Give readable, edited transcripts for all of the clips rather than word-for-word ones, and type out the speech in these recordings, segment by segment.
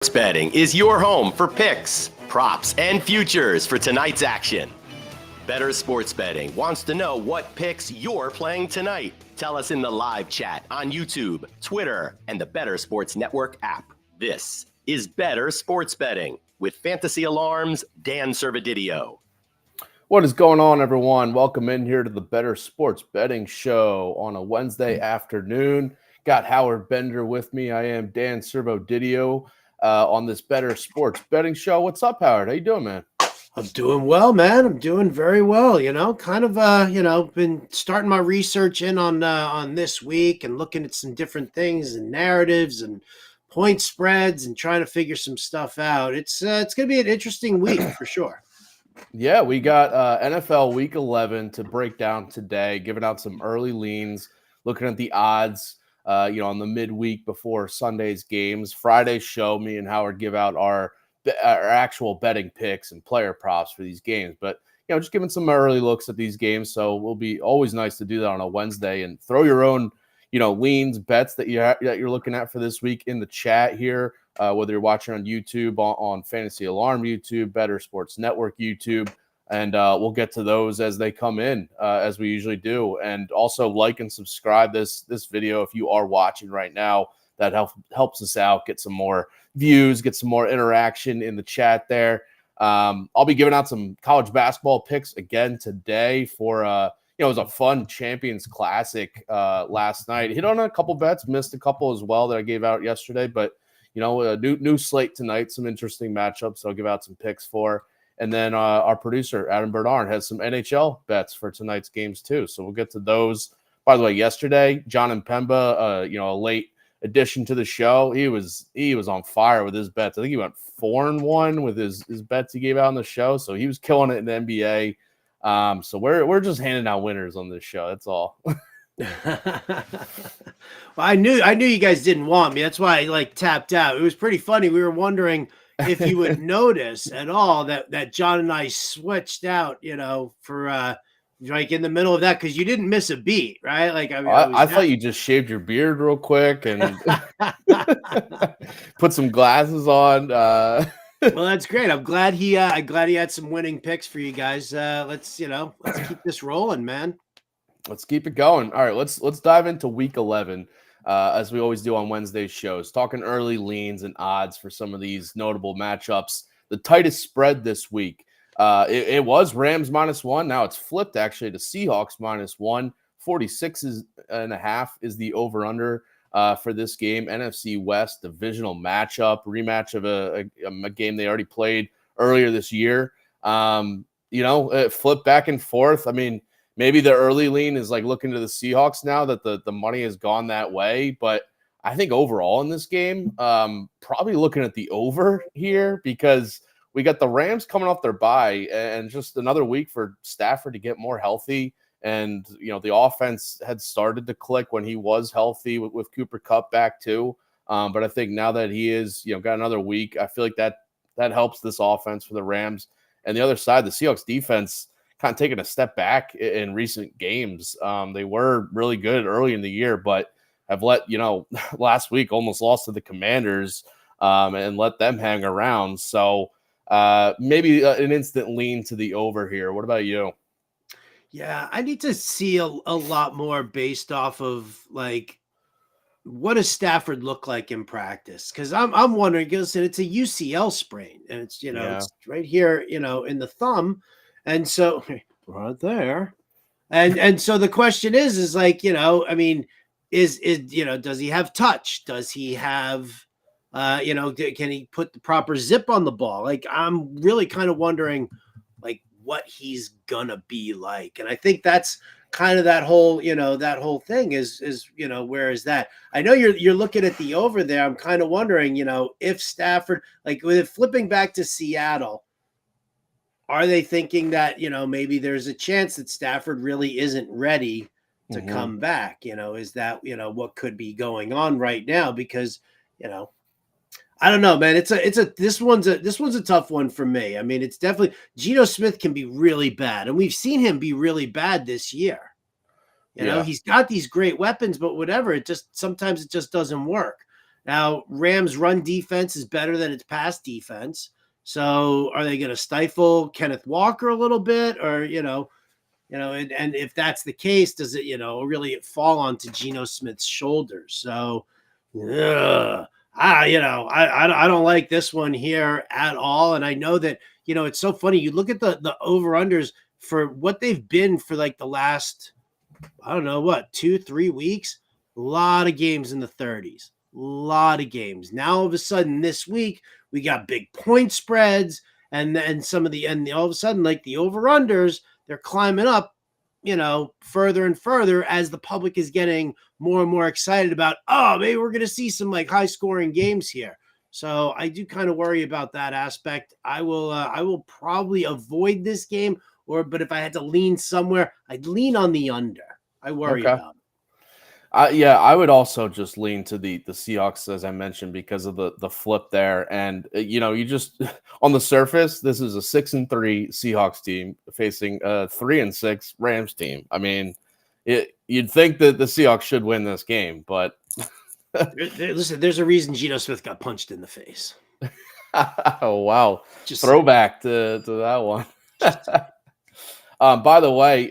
Sports Betting is your home for picks, props, and futures for tonight's action. Bettor Sports Betting wants to know what picks you're playing tonight. Tell us in the live chat on YouTube, Twitter, and the Bettor Sports Network app. This is Bettor Sports Betting with Fantasy Alarm's Dan Servodidio. What is going on, everyone? Welcome in here to the Bettor Sports Betting Show on a Wednesday afternoon. Got Howard Bender with me. I am Dan Servodidio on this Bettor Sports Betting Show. What's up, Howard? How you doing, man? I'm doing well, man. I'm doing very well. Been starting my research in on this week and looking at some different things and narratives and point spreads and trying to figure some stuff out. It's going to be an interesting week for sure. Yeah, we got NFL Week 11 to break down today, giving out some early leans, looking at the odds, on the midweek before Sunday's games. Friday's show, me and Howard give out our actual betting picks and player props for these games. But, just giving some early looks at these games. So it will be always nice to do that on a Wednesday and throw your own, leans, bets that you're looking at for this week in the chat here. Whether you're watching on YouTube, on Fantasy Alarm YouTube, Bettor Sports Network YouTube, and we'll get to those as they come in, as we usually do. And also like and subscribe this video if you are watching right now. That helps us out, get some more views, get some more interaction in the chat there. I'll be giving out some college basketball picks again today for it was a fun Champions Classic last night. Hit on a couple bets, missed a couple as well that I gave out yesterday, but a new slate tonight, some interesting matchups I'll give out some picks for. And then our producer, Adam Bernard, has some NHL bets for tonight's games too. So we'll get to those. By the way, yesterday, John and Pemba, a late addition to the show, he was on fire with his bets. I think he went 4-1 with his bets he gave out on the show. So he was killing it in the NBA. So we're just handing out winners on this show. That's all. Well, I knew you guys didn't want me. That's why I tapped out. It was pretty funny. We were wondering if you would notice at all that John and I switched out, for in the middle of that, because you didn't miss a beat, right? I thought you just shaved your beard real quick and put some glasses on. Well, that's great. I'm glad he had some winning picks for you guys. Let's keep this rolling, man. Let's keep it going. All right, let's dive into Week 11, as we always do on Wednesday's shows, talking early leans and odds for some of these notable matchups. The tightest spread this week, it was Rams -1. Now it's flipped actually to Seahawks -1. 46.5 is the over/under for this game. NFC West divisional matchup, rematch of a game they already played earlier this year. It flipped back and forth. I mean, maybe the early lean is looking to the Seahawks now that the money has gone that way. But I think overall in this game, probably looking at the over here, because we got the Rams coming off their bye and just another week for Stafford to get more healthy. And, the offense had started to click when he was healthy with Cooper Kupp back too. But I think now that he is, got another week, I feel like that helps this offense for the Rams. And the other side, the Seahawks defense, kind of taken a step back in recent games. They were really good early in the year, but have let, last week almost lost to the Commanders and let them hang around. So maybe an instant lean to the over here. What about you? Yeah, I need to see a lot more based off of what does Stafford look like in practice? Because I'm wondering, listen, it's a UCL sprain and it's, it's right here, in the thumb. And so right there. And so the question is does he have touch? Does he have, can he put the proper zip on the ball? I'm really kind of wondering what he's gonna be like. And I think that's kind of that whole thing is, where is that? I know you're looking at the over there. I'm kind of wondering, if Stafford, with flipping back to Seattle, are they thinking that, maybe there's a chance that Stafford really isn't ready to come back? Is that, what could be going on right now? Because, I don't know, man. This one's a tough one for me. I mean, it's definitely Geno Smith can be really bad, and we've seen him be really bad this year. He's got these great weapons, but whatever, sometimes it just doesn't work. Now, Rams' run defense is better than its pass defense. So are they going to stifle Kenneth Walker a little bit, or and if that's the case, does it really fall onto Geno Smith's shoulders? So, I don't like this one here at all. And I know that it's so funny. You look at the over unders for what they've been for like the last, I don't know what, 2-3 weeks. A lot of games in the 30s. A lot of games. Now all of a sudden this week we got big point spreads, and then all of a sudden, like, the over-unders, they're climbing up, further and further as the public is getting more and more excited about, maybe we're going to see some like high scoring games here. So I do kind of worry about that aspect. I will probably avoid this game, but if I had to lean somewhere, I'd lean on the under. I worry about it. I would also just lean to the Seahawks, as I mentioned, because of the flip there. And, you just on the surface, this is a 6-3 Seahawks team facing a 3-6 Rams team. I mean, you'd think that the Seahawks should win this game, but listen, there's a reason Geno Smith got punched in the face. Oh, wow. Just throwback to that one. By the way,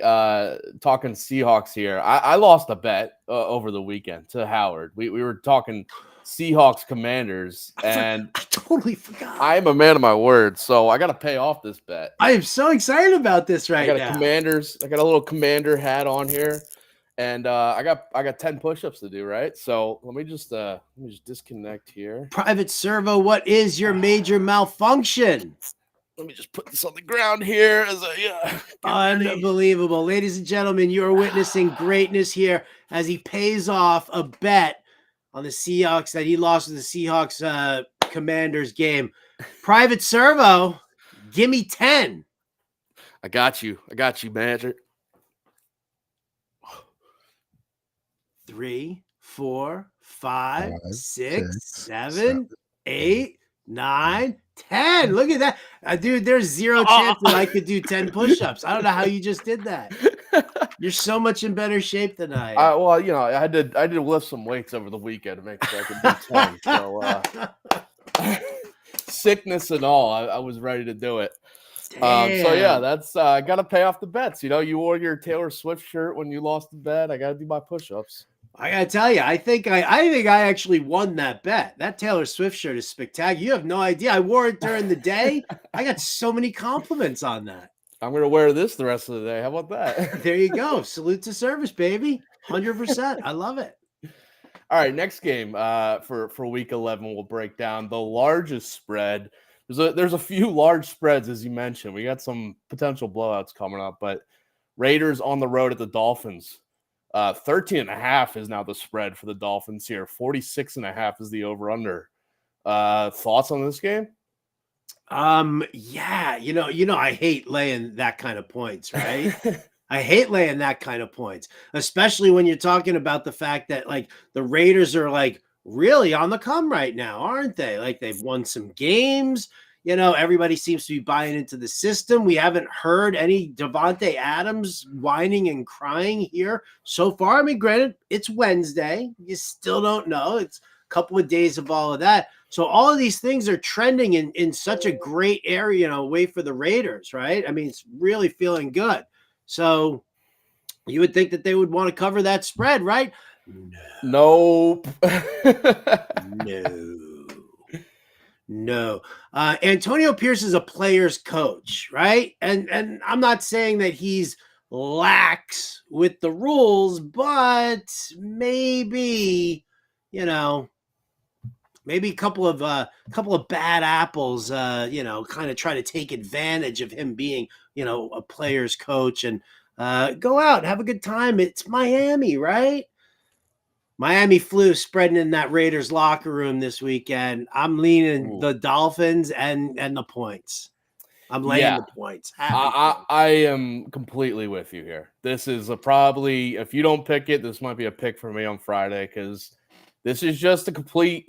talking Seahawks here, I lost a bet over the weekend to Howard. We were talking Seahawks Commanders, and I totally forgot. I am a man of my word, so I got to pay off this bet. I am so excited about this right now. I got a little Commander hat on here, and I got 10 push-ups to do, right? So let me just disconnect here. Private Servo, what is your major malfunction? Let me just put this on the ground here Unbelievable. Ladies and gentlemen, you are witnessing greatness here as he pays off a bet on the Seahawks that he lost in the Seahawks Commanders game. Private Servo, give me 10. I got you, manager. 3, 4, 5, 6, 7, 8, 9, 10. Look at that. Dude, there's zero chance that I could do 10 push-ups. I don't know how you just did that. You're so much in better shape than I am. Well, I did lift some weights over the weekend to make sure I could do 10. So sickness and all, I was ready to do it. So yeah, that's I gotta pay off the bets. You wore your Taylor Swift shirt when you lost the bet. I gotta do my push-ups. I gotta tell you, I think I actually won that bet. That Taylor Swift shirt is spectacular. You have no idea. I wore it during the day. I got so many compliments on that. I'm gonna wear this the rest of the day. How about that? There you go. Salute to service, baby. 100%. I love it. All right, next game for week 11, we'll break down the largest spread. There's a few large spreads, as you mentioned. We got some potential blowouts coming up, but Raiders on the road at the Dolphins. 13.5 is now the spread for the Dolphins here. 46.5 is the over/under. Thoughts on this game? Yeah, I hate laying that kind of points, right? I hate laying that kind of points, especially when you're talking about the fact that like the Raiders are like really on the come right now, aren't they? Like they've won some games. Everybody seems to be buying into the system. We haven't heard any Devontae Adams whining and crying here so far. I mean, granted, it's Wednesday. You still don't know. It's a couple of days of all of that. So all of these things are trending in such a great area, way for the Raiders, right? I mean, it's really feeling good. So you would think that they would want to cover that spread, right? Nope. No. Antonio Pierce is a player's coach, right? And I'm not saying that he's lax with the rules, but maybe, maybe a couple of bad apples, kind of try to take advantage of him being, a player's coach and go out and have a good time. It's Miami, right? Miami flu spreading in that Raiders locker room this weekend. I'm leaning the Dolphins and the points. I'm laying the points. I am completely with you here. This is probably, if you don't pick it, this might be a pick for me on Friday because this is just a complete,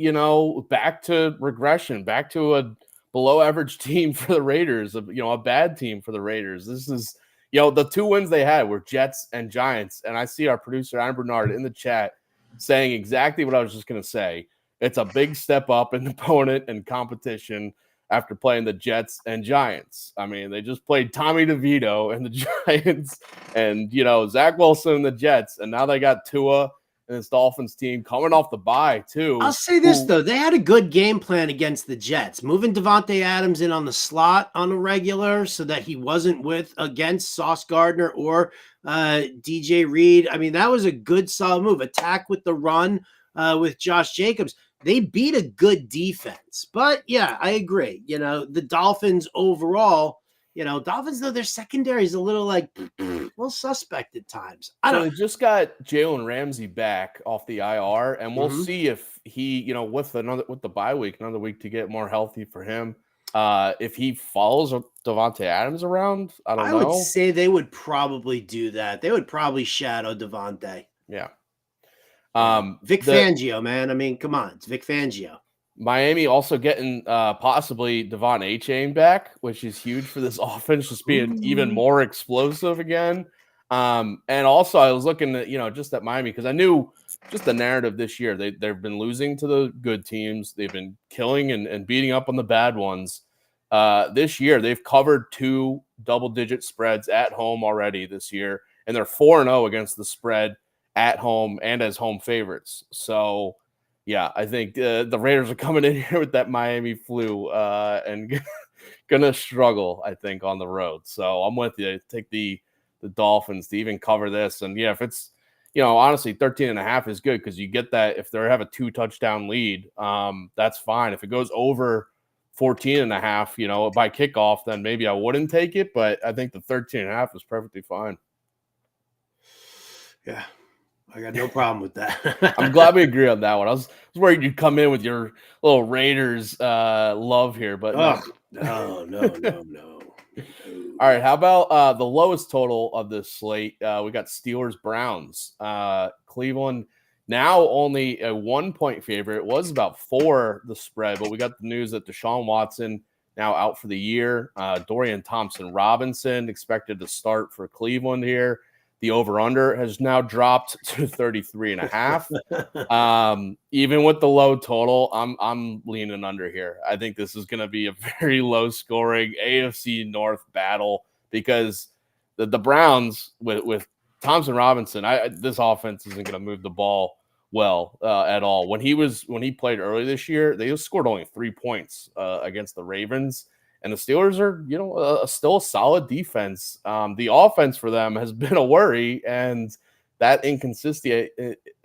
back to regression, back to a below average team for the Raiders, a bad team for the Raiders. This is, the 2 wins they had were Jets and Giants. And I see our producer, Adam Bernard, in the chat saying exactly what I was just going to say. it's a big step up in opponent and competition after playing the Jets and Giants. I mean, they just played Tommy DeVito and the Giants and, Zach Wilson and the Jets. And now they got Tua and this Dolphins team coming off the bye, too. I'll say this, though. They had a good game plan against the Jets, moving Devontae Adams in on the slot on a regular so that he wasn't against Sauce Gardner or DJ Reed. I mean, that was a good, solid move. Attack with the run with Josh Jacobs. They beat a good defense. But, yeah, I agree. The Dolphins overall, Dolphins, though, their secondary is a little suspect at times. They just got Jalen Ramsey back off the IR, and we'll see if he, with the bye week, another week to get more healthy for him, if he follows Devontae Adams around. I don't know. I would say they would probably do that. They would probably shadow Devontae. Yeah. Vic Fangio, man. I mean, come on. It's Vic Fangio. Miami also getting possibly Devon Achane back, which is huge for this offense, just being even more explosive again. And also I was looking at, just at Miami because I knew just the narrative this year. They've been losing to the good teams. They've been killing and beating up on the bad ones. This year, they've covered 2 double-digit spreads at home already this year, and they're 4-0 against the spread at home and as home favorites. So, yeah, I think the Raiders are coming in here with that Miami flu and going to struggle, I think, on the road. So I'm with you. Take the Dolphins to even cover this. And, yeah, if it's, honestly, 13.5 is good because you get that if they have a 2-touchdown lead, that's fine. If it goes over 14.5, by kickoff, then maybe I wouldn't take it. But I think the 13.5 is perfectly fine. Yeah. I got no problem with that. I'm glad we agree on that one. I was worried you'd come in with your little Raiders love here, but no. All right, how about the lowest total of this slate? We got Steelers-Browns. Cleveland now only a 1-point favorite. It was about 4 the spread, but we got the news that Deshaun Watson now out for the year. Dorian Thompson-Robinson expected to start for Cleveland here. The over-under has now dropped to 33.5. Even with the low total, I'm leaning under here. I think this is going to be a very low-scoring AFC North battle because the Browns with Thompson Robinson, this offense isn't going to move the ball well at all. When he played early this year, they scored only 3 points against the Ravens. And the Steelers are, still a solid defense. The offense for them has been a worry, and that inconsistency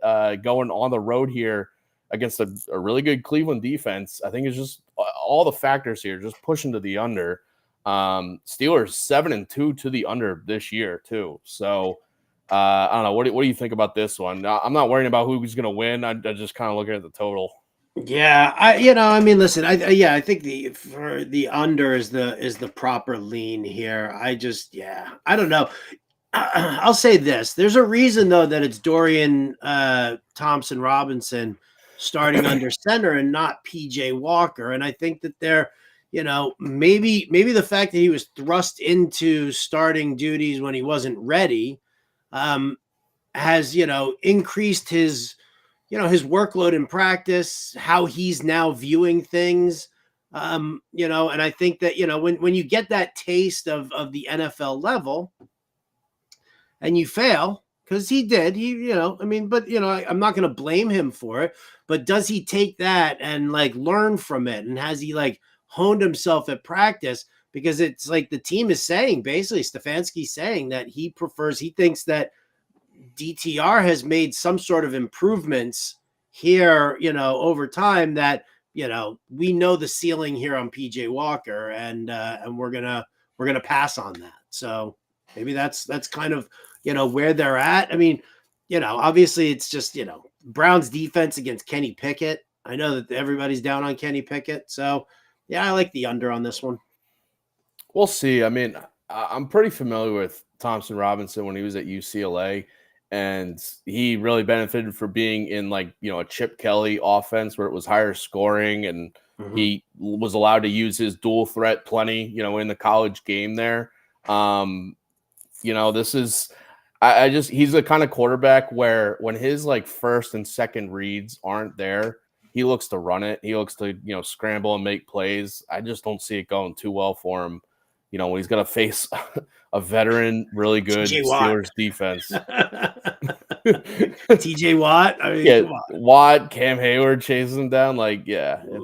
going on the road here against a really good Cleveland defense, I think is just all the factors here, just pushing to the under. Steelers 7-2 to the under this year too. So I don't know. What do you think about this one? I'm not worrying about who's going to win. I'm just kind of looking at the total. Yeah, listen, I think the under is the proper lean here. I don't know. I'll say this. There's a reason though that it's Dorian Thompson Robinson starting under center and not PJ Walker. And I think that they're, maybe the fact that he was thrust into starting duties when he wasn't ready has, increased his workload in practice, how he's now viewing things, and I think that, when you get that taste of the NFL level and you fail, because he did, I'm not going to blame him for it, but does he take that and learn from it? And has he honed himself at practice? Because it's the team is saying, basically Stefanski's saying that he thinks that DTR has made some sort of improvements here, over time that, we know the ceiling here on PJ Walker and we're going to pass on that. So maybe that's kind of, where they're at. I mean, obviously it's just, Browns defense against Kenny Pickett. I know that everybody's down on Kenny Pickett. So yeah, I like the under on this one. We'll see. I mean, I'm pretty familiar with Thompson Robinson when he was at UCLA. And he really benefited for being in a Chip Kelly offense where it was higher scoring and he was allowed to use his dual threat plenty, in the college game there. This is, he's the kind of quarterback where when his first and second reads aren't there, he looks to run it. He looks to, scramble and make plays. I just don't see it going too well for him. When he's going to face a veteran, really good Steelers defense. TJ Watt. I mean, come on. Watt, Cam Hayward chases him down. It's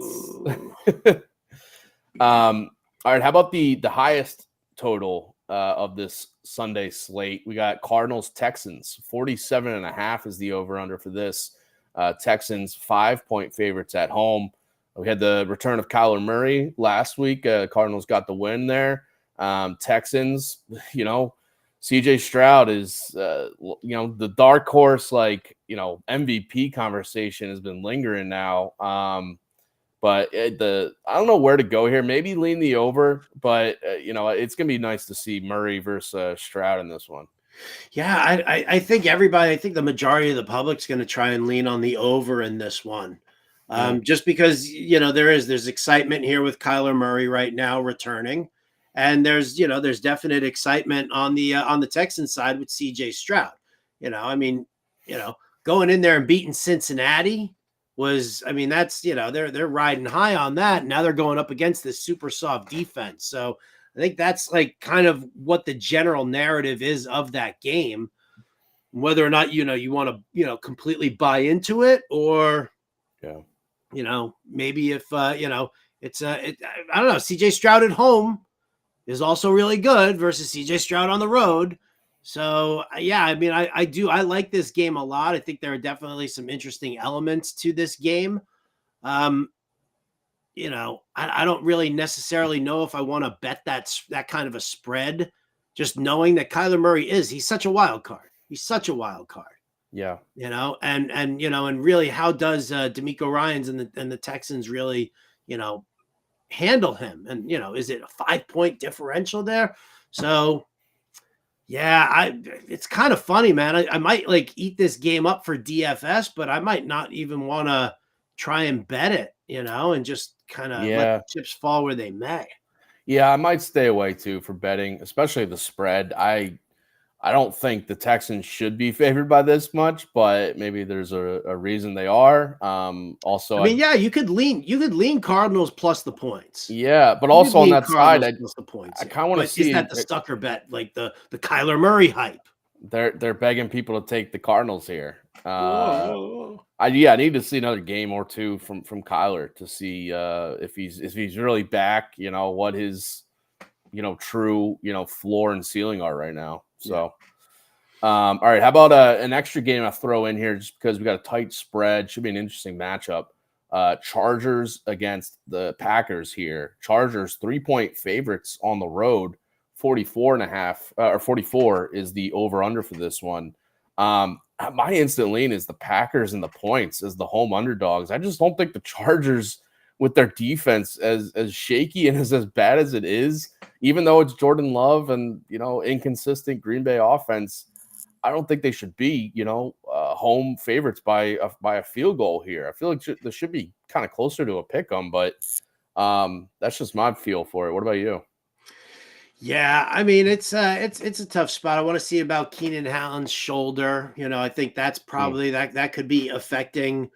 all right. How about the highest total of this Sunday slate? We got Cardinals Texans 47.5 is the over under for this. Texans 5-point favorites at home. We had the return of Kyler Murray last week. Cardinals got the win there. Texans, CJ Stroud is, the dark horse, MVP conversation has been lingering now. But I don't know where to go here. Maybe lean the over, but it's gonna be nice to see Murray versus Stroud in this one. Yeah, I think everybody. I think the majority of the public's going to try and lean on the over in this one, just because there's excitement here with Kyler Murray right now returning, and there's definite excitement on the Texans side with CJ Stroud. Going in there and beating Cincinnati that's they're riding high on that. Now they're going up against this super soft defense. So I think that's kind of what the general narrative is of that game. Whether or not you want to completely buy into it, or maybe if it's I don't know. CJ Stroud at home is also really good versus CJ Stroud on the road. So, yeah, I like this game a lot. I think there are definitely some interesting elements to this game. I don't really necessarily know if I want to bet that kind of a spread, just knowing that Kyler Murray he's such a wild card. He's such a wild card. Yeah. And really, how does DeMeco Ryans and the Texans really, handle him? And, is it a 5-point differential there? So, yeah, it's kind of funny, man. I might eat this game up for DFS, but I might not even want to try and bet it, and just kind of let the chips fall where they may. Yeah, I might stay away too for betting, especially the spread. I don't think the Texans should be favored by this much, but maybe there's a reason they are. Also, you could lean Cardinals plus the points. Yeah, but also on that side, I kind of want to see. Is that the Stucker bet, the Kyler Murray hype? They're begging people to take the Cardinals here. I need to see another game or two from Kyler to see if he's really back. What his true floor and ceiling are right now. So, all right. How about an extra game I throw in here just because we got a tight spread? Should be an interesting matchup. Chargers against the Packers here. Chargers 3-point favorites on the road. 44.5 or 44 is the over under for this one. My instant lean is the Packers and the points as the home underdogs. I just don't think the Chargers, with their defense as shaky and as bad as it is, even though it's Jordan Love and inconsistent Green Bay offense, I don't think they should be home favorites by a field goal here. I feel like this should be kind of closer to a pick 'em, but that's just my feel for it. What about you? Yeah, it's a tough spot. I want to see about Keenan Allen's shoulder. I think that's probably that could be affecting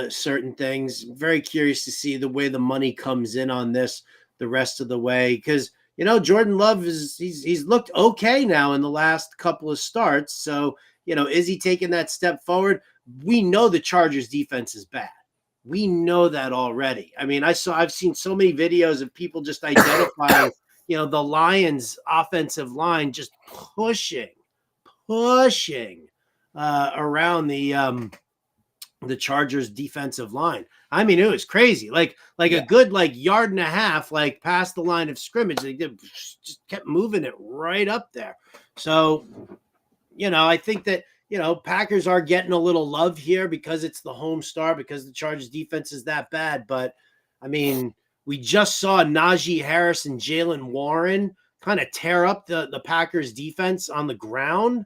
certain things. Very curious to see the way the money comes in on this the rest of the way, because Jordan Love he's looked okay now in the last couple of starts. So is he taking that step forward? We know the Chargers defense is bad. We know that already. I've seen so many videos of people just identifying the Lions offensive line just pushing around the Chargers defensive line. It was crazy. A good yard and a half, past the line of scrimmage. They just kept moving it right up there. So, I think that, Packers are getting a little love here because it's the home star, because the Chargers defense is that bad. But we just saw Najee Harris and Jalen Warren kind of tear up the Packers defense on the ground.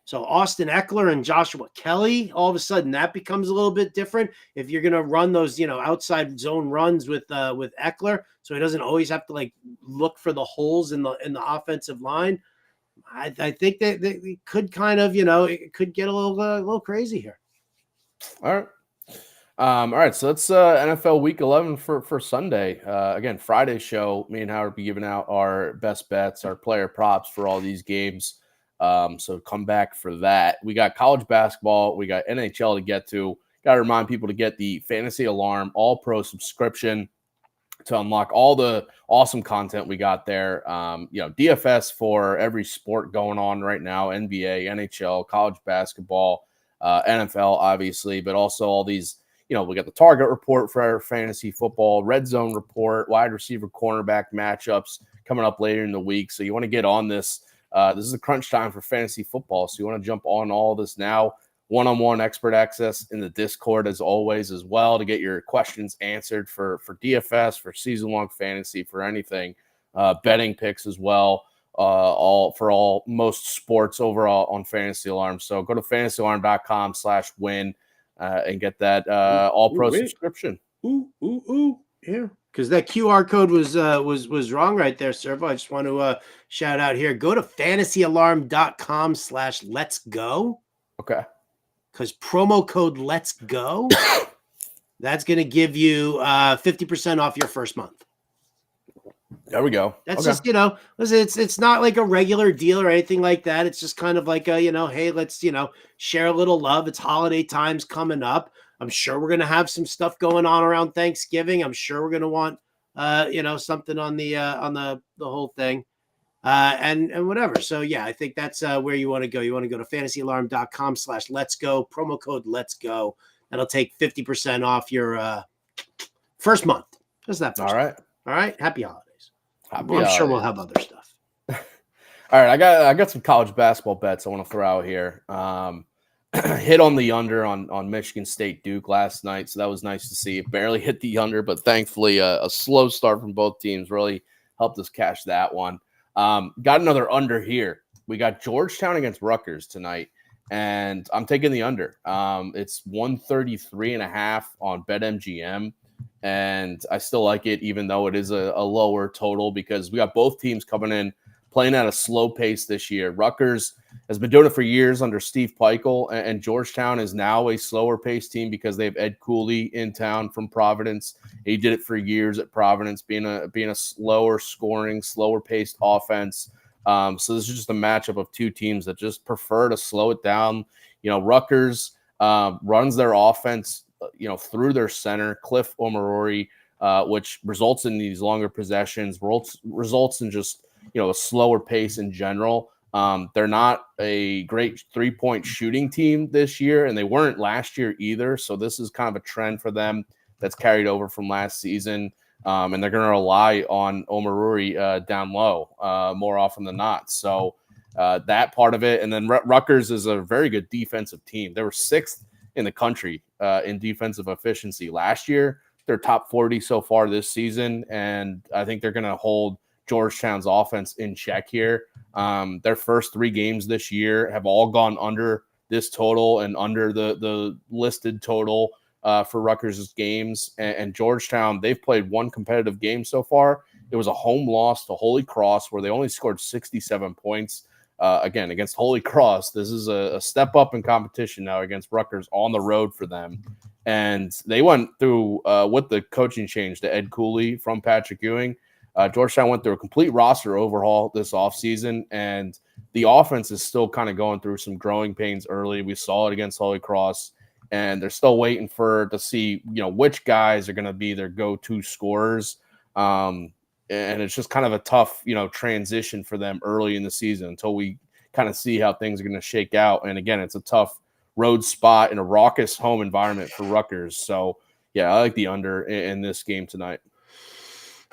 So Austin Eckler and Joshua Kelly, all of a sudden that becomes a little bit different. If you're going to run those, outside zone runs with Eckler, so he doesn't always have to look for the holes in the offensive line. I think that it could kind of, it could get a little crazy here. All right. All right, so that's NFL Week 11 for Sunday. Again, Friday show, me and Howard will be giving out our best bets, our player props for all these games. So come back for that. We got college basketball, we got NHL to get to. Got to remind people to get the Fantasy Alarm All-Pro subscription to unlock all the awesome content we got there. DFS for every sport going on right now, NBA, NHL, college basketball, NFL, obviously, but also all these, we got the target report for our fantasy football, red zone report, wide receiver, cornerback matchups coming up later in the week. So you want to get on this. This is a crunch time for fantasy football. So you want to jump on all this now. One-on-one expert access in the Discord as always as well to get your questions answered for DFS, for season-long fantasy, for anything, betting picks as well, most sports overall on Fantasy Alarm. So go to fantasyalarm.com/win and get that all-pro subscription. Yeah, because that QR code was wrong right there, Servo. I just want to shout out here. Go to fantasyalarm.com/let's go. Okay. Because promo code Let's Go, that's going to give you 50% off your first month. There we go. That's just, listen, it's not like a regular deal or anything like that. It's just kind of like a, hey, let's, share a little love. It's holiday times coming up. I'm sure we're going to have some stuff going on around Thanksgiving. I'm sure we're going to want, something on the whole thing. And whatever. So yeah, I think that's where you want to go. You want to go to fantasyalarm.com/let's go, promo code let's go. That'll take 50% off your first month. Just that. All right. All right. Happy holidays. I'm sure we'll have other stuff. All right. I got some college basketball bets I want to throw out here. Hit on the under on Michigan State Duke last night. So that was nice to see. It barely hit the under, but thankfully a slow start from both teams really helped us cash that one. Got another under here. We got Georgetown against Rutgers tonight, and I'm taking the under. It's 133.5 on BetMGM, and I still like it, even though it is a lower total, because we got both teams coming in playing at a slow pace this year. Rutgers has been doing it for years under Steve Peichel, and Georgetown is now a slower paced team because they have Ed Cooley in town from Providence. He did it for years at Providence, being a slower scoring, slower paced offense. So this is just a matchup of two teams that just prefer to slow it down. Rutgers runs their offense, through their center, Cliff Omarori, which results in these longer possessions, results in just a slower pace in general. They're not a great 3-point shooting team this year, and they weren't last year either. So this is kind of a trend for them that's carried over from last season. And they're going to rely on Omaruri down low more often than not. So that part of it. And then Rutgers is a very good defensive team. They were 6th in the country in defensive efficiency last year. They're top 40 so far this season. And I think they're going to hold Georgetown's offense in check here. Their first 3 games this year have all gone under this total and under the listed total for Rutgers' games. And Georgetown, they've played 1 competitive game so far. It was a home loss to Holy Cross where they only scored 67 points. Again, against Holy Cross, this is a step up in competition now against Rutgers on the road for them. And they went through, with the coaching change to Ed Cooley from Patrick Ewing, Georgetown went through a complete roster overhaul this offseason, and the offense is still kind of going through some growing pains early. We saw it against Holy Cross, and they're still waiting to see, which guys are going to be their go-to scorers. And it's just kind of a tough, transition for them early in the season until we kind of see how things are going to shake out. And again, it's a tough road spot in a raucous home environment for Rutgers. So yeah, I like the under in this game tonight.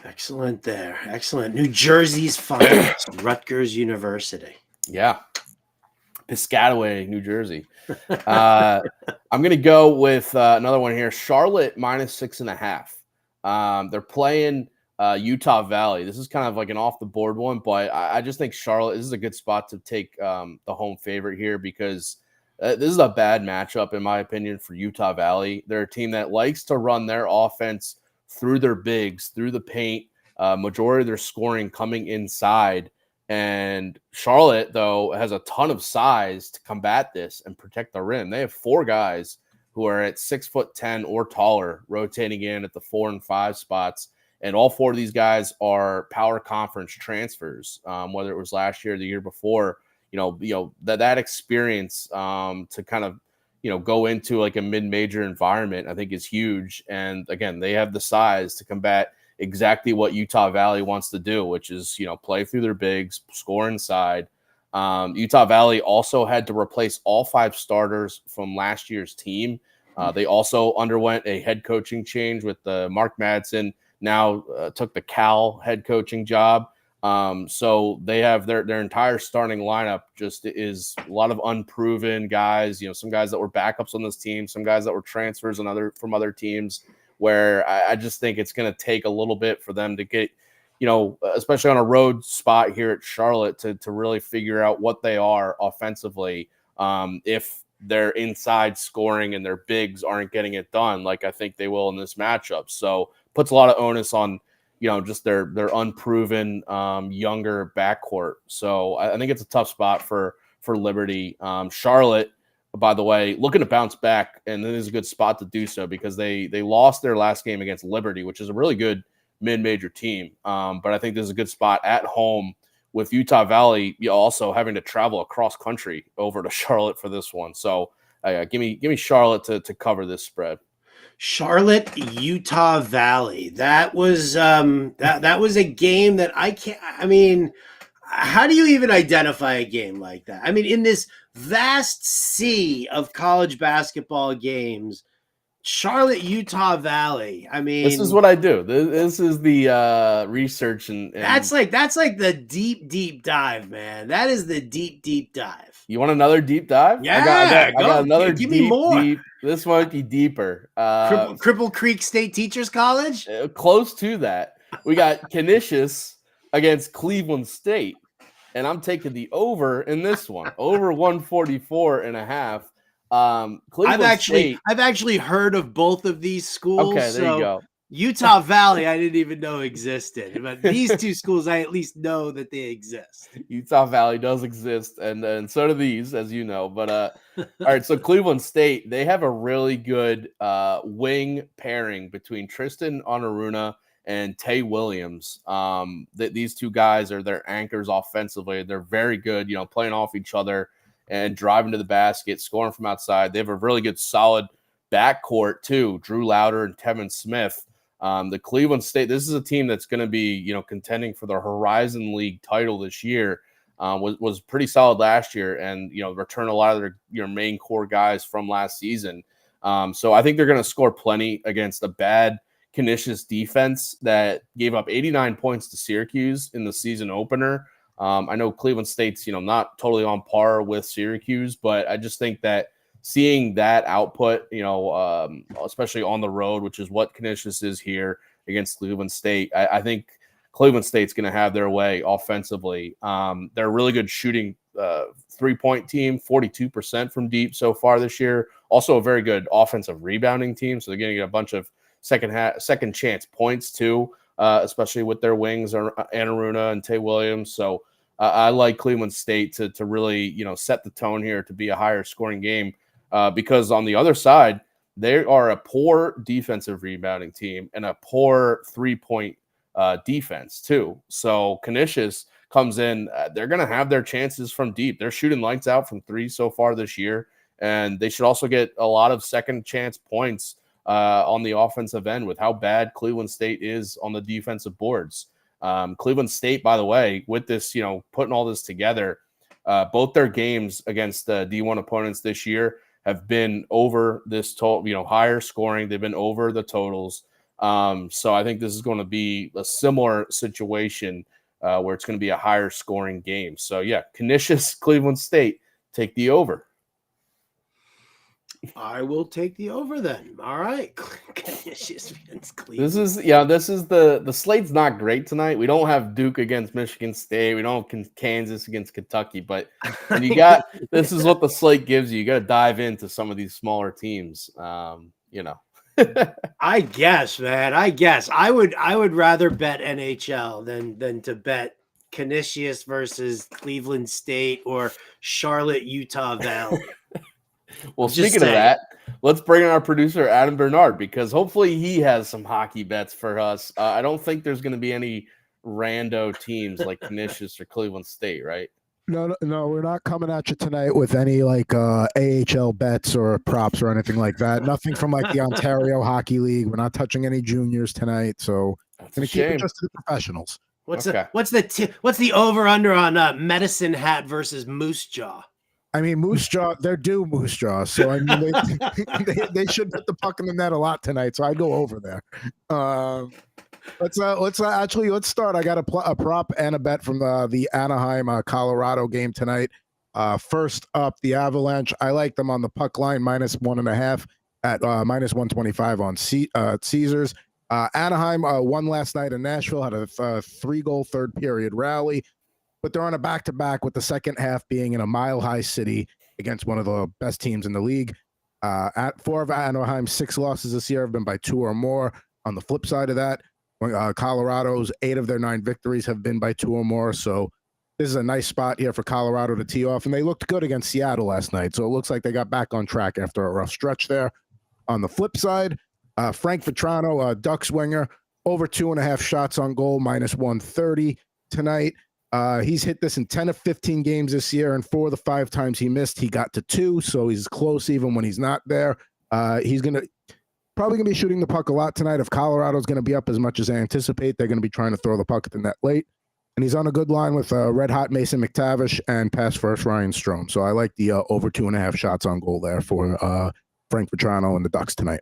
Excellent there. Excellent. New Jersey's finest, Rutgers University. Yeah. Piscataway, New Jersey. I'm going to go with another one here. Charlotte -6.5. They're playing Utah Valley. This is kind of like an off the board one, but I just think Charlotte, this is a good spot to take the home favorite here because this is a bad matchup, in my opinion, for Utah Valley. They're a team that likes to run their offense through their bigs, through the paint, majority of their scoring coming inside. And Charlotte, though, has a ton of size to combat this and protect the rim. They have 4 guys who are at 6'10" or taller, rotating in at the 4 and 5 spots. And all 4 of these guys are power conference transfers, whether it was last year or the year before. That experience to kind of, go into like a mid-major environment, I think is huge. And again, they have the size to combat exactly what Utah Valley wants to do, which is, play through their bigs, score inside. Utah Valley also had to replace all 5 starters from last year's team. They also underwent a head coaching change with Mark Madsen now took the Cal head coaching job. So they have their entire starting lineup just is a lot of unproven guys, some guys that were backups on this team, some guys that were transfers and from other teams, where I just think it's going to take a little bit for them to get, especially on a road spot here at Charlotte, to really figure out what they are offensively. If their inside scoring and their bigs aren't getting it done, like I think they will in this matchup. So puts a lot of onus on, just their unproven younger backcourt. So I think it's a tough spot for Liberty. Charlotte, by the way, looking to bounce back, and this is a good spot to do so because they lost their last game against Liberty, which is a really good mid-major team. But I think this is a good spot at home with Utah Valley also having to travel across country over to Charlotte for this one. So give me Charlotte to cover this spread. Charlotte, Utah Valley. That was that was a game that how do you even identify a game like that? I mean, in this vast sea of college basketball games, Charlotte, Utah Valley. I mean, this is what I do. This is the research and that's like the deep dive, man. That is the deep dive. You want another deep dive? Yeah, I got another give me more. Deep. This might be deeper. Cripple Creek State Teachers College? Close to that. We got Canisius against Cleveland State, and I'm taking the over in this one. Over 144.5. I've actually heard of both of these schools. Okay, there you go. Utah Valley, I didn't even know existed, but these 2 schools, I at least know that they exist. Utah Valley does exist, and so do these, as you know. But all right, so Cleveland State, they have a really good wing pairing between Tristan Onaruna and Tay Williams. These 2 guys are their anchors offensively. They're very good, playing off each other and driving to the basket, scoring from outside. They have a really good, solid backcourt too. Drew Louder and Tevin Smith. The Cleveland State, this is a team that's going to be, contending for the Horizon League title this year. Was pretty solid last year, and return a lot of their main core guys from last season. So I think they're going to score plenty against a bad Canisius defense that gave up 89 points to Syracuse in the season opener. I know Cleveland State's not totally on par with Syracuse, but I just think that seeing that output, especially on the road, which is what Canisius is here against Cleveland State, I think Cleveland State's going to have their way offensively. They're a really good shooting 3-point team, 42% from deep so far this year. Also a very good offensive rebounding team, so they're getting a bunch of second chance points too, especially with their wings, Onaruna and Tay Williams. So I like Cleveland State to really set the tone here to be a higher scoring game. Because on the other side, they are a poor defensive rebounding team and a poor 3-point defense too. So Canisius comes in, they're going to have their chances from deep. They're shooting lights out from 3 so far this year, and they should also get a lot of second chance points on the offensive end with how bad Cleveland State is on the defensive boards. Cleveland State, by the way, with this, putting all this together, both their games against D1 opponents this year have been over this total, higher scoring. They've been over the totals. So I think this is going to be a similar situation where it's going to be a higher scoring game. So yeah, Canisius, Cleveland State, take the over. I will take the over then. All right. Canisius against Cleveland. This is the slate's not great tonight. We don't have Duke against Michigan State. We don't have Kansas against Kentucky, but when you got this is what the slate gives you. You got to dive into some of these smaller teams. I guess, man. I would rather bet NHL than to bet Canisius versus Cleveland State or Charlotte, Utah Valley. Well, speaking of that, let's bring in our producer, Adam Bernard, because hopefully he has some hockey bets for us. I don't think there's going to be any rando teams like Canisius or Cleveland State, right? No, we're not coming at you tonight with any like AHL bets or props or anything like that. Nothing from like the Ontario Hockey League. We're not touching any juniors tonight, so That's a shame. keep it just to the professionals. What's the over under on Medicine Hat versus Moose Jaw? I mean, Moose Jaw, they're due Moose Jaw, so I mean they should hit the puck in the net a lot tonight. So I go over there. Let's start. I got a prop and a bet from the Anaheim Colorado game tonight. First up, the Avalanche. I like them on the puck line -1.5 at -125 on Caesars. Anaheim won last night in Nashville, had a 3-goal third period rally, but they're on a back-to-back with the second half being in a mile-high city against one of the best teams in the league. At 4 of Anaheim's 6 losses this year have been by 2 or more. On the flip side of that, Colorado's 8 of their 9 victories have been by 2 or more. So this is a nice spot here for Colorado to tee off. And they looked good against Seattle last night. So it looks like they got back on track after a rough stretch there. On the flip side, Frank Vetrano, Ducks winger, over 2.5 shots on goal, -130 tonight. He's hit this in 10 of 15 games this year. And 4 of the 5 times he missed, he got to 2. So he's close even when he's not there. He's probably going to be shooting the puck a lot tonight. If Colorado's going to be up as much as I anticipate, they're going to be trying to throw the puck at the net late. And he's on a good line with red-hot Mason McTavish and pass first Ryan Strome. So I like the over 2.5 shots on goal there for Frank Vetrano and the Ducks tonight.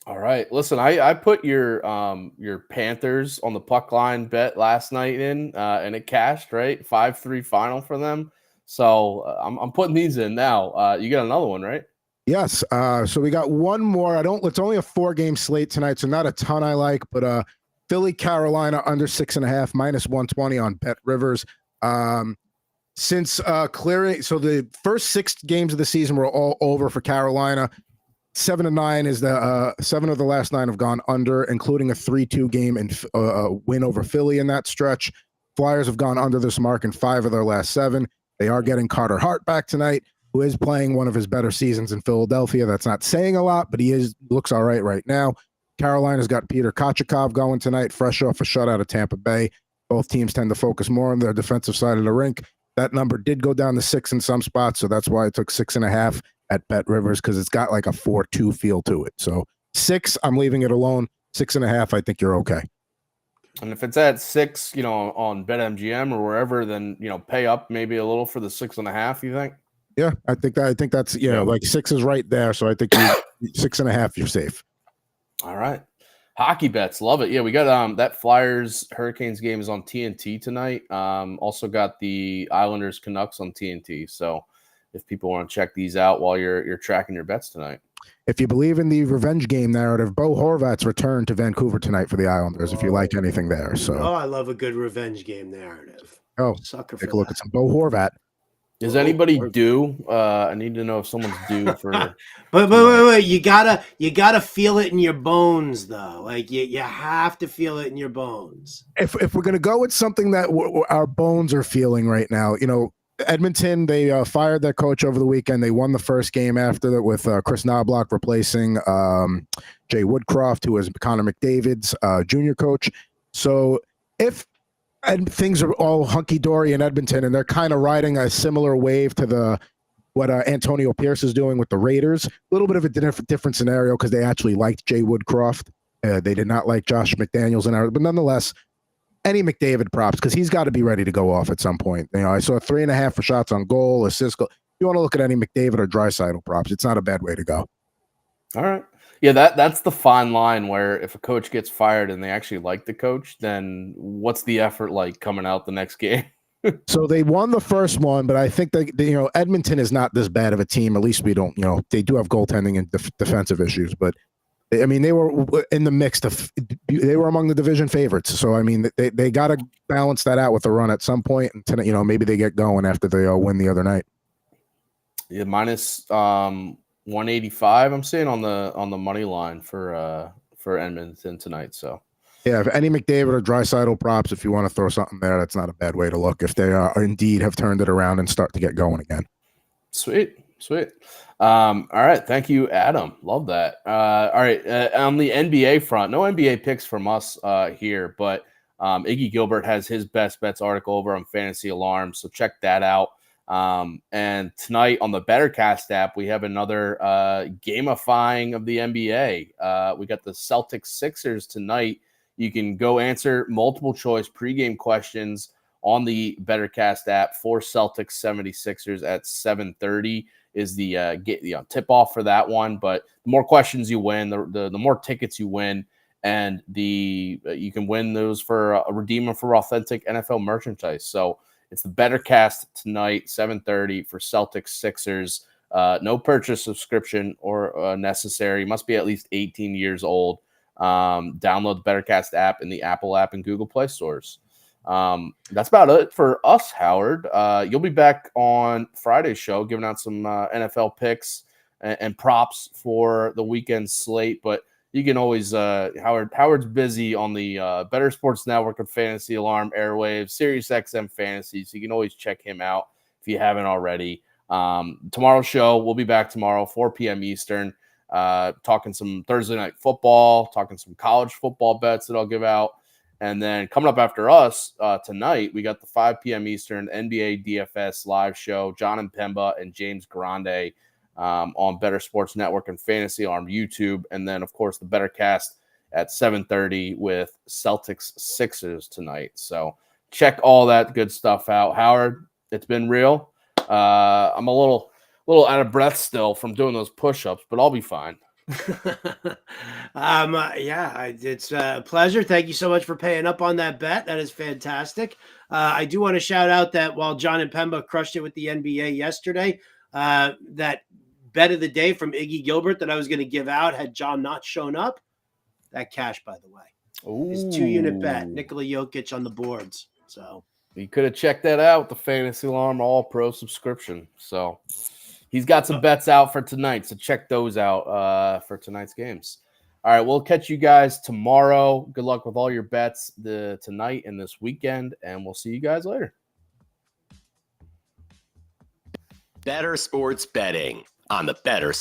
All right. Listen, I put your Panthers on the puck line bet last night in, and it cashed, right? 5-3 final for them. So I'm putting these in now. You got another one, right? Yes. So we got one more. It's only a 4-game slate tonight, so not a ton I like, but Philly, Carolina under 6.5, -120 on Bet Rivers. Since clearing, so the first 6 games of the season were all over for Carolina. 7-9 is the 7 of the last 9 have gone under, including a 3-2 game and win over Philly in that stretch. Flyers have gone under this mark in 5 of their last 7. They are getting Carter Hart back tonight, who is playing one of his better seasons in Philadelphia. That's not saying a lot, but he looks all right now. Carolina's got Peter Kochetkov going tonight, fresh off a shutout of Tampa Bay. Both teams tend to focus more on their defensive side of the rink. That number did go down to 6 in some spots, so that's why I took 6.5 at Bet Rivers, because it's got like a 4-2 feel to it. So 6, I'm leaving it alone. 6.5, I think you're okay. And if it's at 6, on BetMGM or wherever, then pay up maybe a little for the 6.5. You think? Yeah, I think that's like 6 is right there. So I think 6.5, you're safe. All right. Hockey bets, love it. Yeah, we got that Flyers Hurricanes game is on TNT tonight. Also got the Islanders Canucks on TNT. So if people want to check these out while you're tracking your bets tonight. If you believe in the revenge game narrative, Bo Horvat's returned to Vancouver tonight for the Islanders. If you like anything there, so I love a good revenge game narrative. Sucker take a look at some Bo Horvat. Is anybody due? I need to know if someone's due for. but wait, you gotta feel it in your bones, though. Like you have to feel it in your bones. If we're gonna go with something that our bones are feeling right now, Edmonton, they fired their coach over the weekend. They won the first game after that with Chris Knobloch replacing Jay Woodcroft, who was Connor McDavid's junior coach. So if things are all hunky-dory in Edmonton, and they're kind of riding a similar wave to what Antonio Pierce is doing with the Raiders, a little bit of a different scenario because they actually liked Jay Woodcroft. They did not like Josh McDaniels in ours, but nonetheless, any McDavid props, because he's got to be ready to go off at some point. I saw 3.5 for shots on goal, assists. You want to look at any McDavid or Draisaitl props, it's not a bad way to go. All right. Yeah, that's the fine line where if a coach gets fired and they actually like the coach, then what's the effort like coming out the next game? So they won the first one, but I think that Edmonton is not this bad of a team. At least we don't, they do have goaltending and defensive issues, but I mean, they were in the mix. They were among the division favorites. So, I mean, they got to balance that out with a run at some point. And maybe they get going after they win the other night. Yeah, minus 185. I'm seeing on the money line for Edmonton tonight. So, yeah, if any McDavid or Draisaitl props, if you want to throw something there, that's not a bad way to look. If they indeed have turned it around and start to get going again. Sweet. All right. Thank you, Adam. Love that. All right. On the NBA front, no NBA picks from us here, but Iggy Gilbert has his best bets article over on Fantasy Alarm. So check that out. And tonight on the Bettercast app, we have another gamifying of the NBA. We got the Celtics Sixers tonight. You can go answer multiple choice pregame questions on the Bettercast app for Celtics 76ers at 7:30 is the tip off for that one. But the more questions you win, the more tickets you win, and you can win those for redeem them for authentic NFL merchandise. So it's the Bettercast tonight, 7:30 for Celtics Sixers. No purchase subscription or necessary. You must be at least 18 years old. Download the Bettercast app in the Apple app and Google Play stores. That's about it for us, Howard. You'll be back on Friday's show giving out some NFL picks and props for the weekend slate, but you can always Howard's busy on the Bettor Sports Network of Fantasy Alarm airwaves, Sirius XM Fantasy, so you can always check him out if you haven't already. Tomorrow's show, we'll be back tomorrow, 4 p.m. Eastern, talking some Thursday night football, talking some college football bets that I'll give out. And then coming up after us tonight, we got the 5 p.m. Eastern NBA DFS live show, John and Pemba and James Grande on Bettor Sports Network and Fantasy Alarm YouTube. And then, of course, the Bettercast at 7:30 with Celtics Sixers tonight. So check all that good stuff out. Howard, it's been real. I'm a little out of breath still from doing those push-ups, but I'll be fine. It's a pleasure. Thank you so much for paying up on that bet. That is fantastic. I do want to shout out that while John and Pemba crushed it with the NBA yesterday, that bet of the day from Iggy Gilbert that I was going to give out had John not shown up. That cash, by the way. Ooh. His 2-unit bet, Nikola Jokic on the boards. So you could have checked that out with the Fantasy Alarm All-Pro subscription. So he's got some bets out for tonight, so check those out for tonight's games. All right, we'll catch you guys tomorrow. Good luck with all your bets tonight and this weekend, and we'll see you guys later. Bettor Sports Betting on the Bettor Sports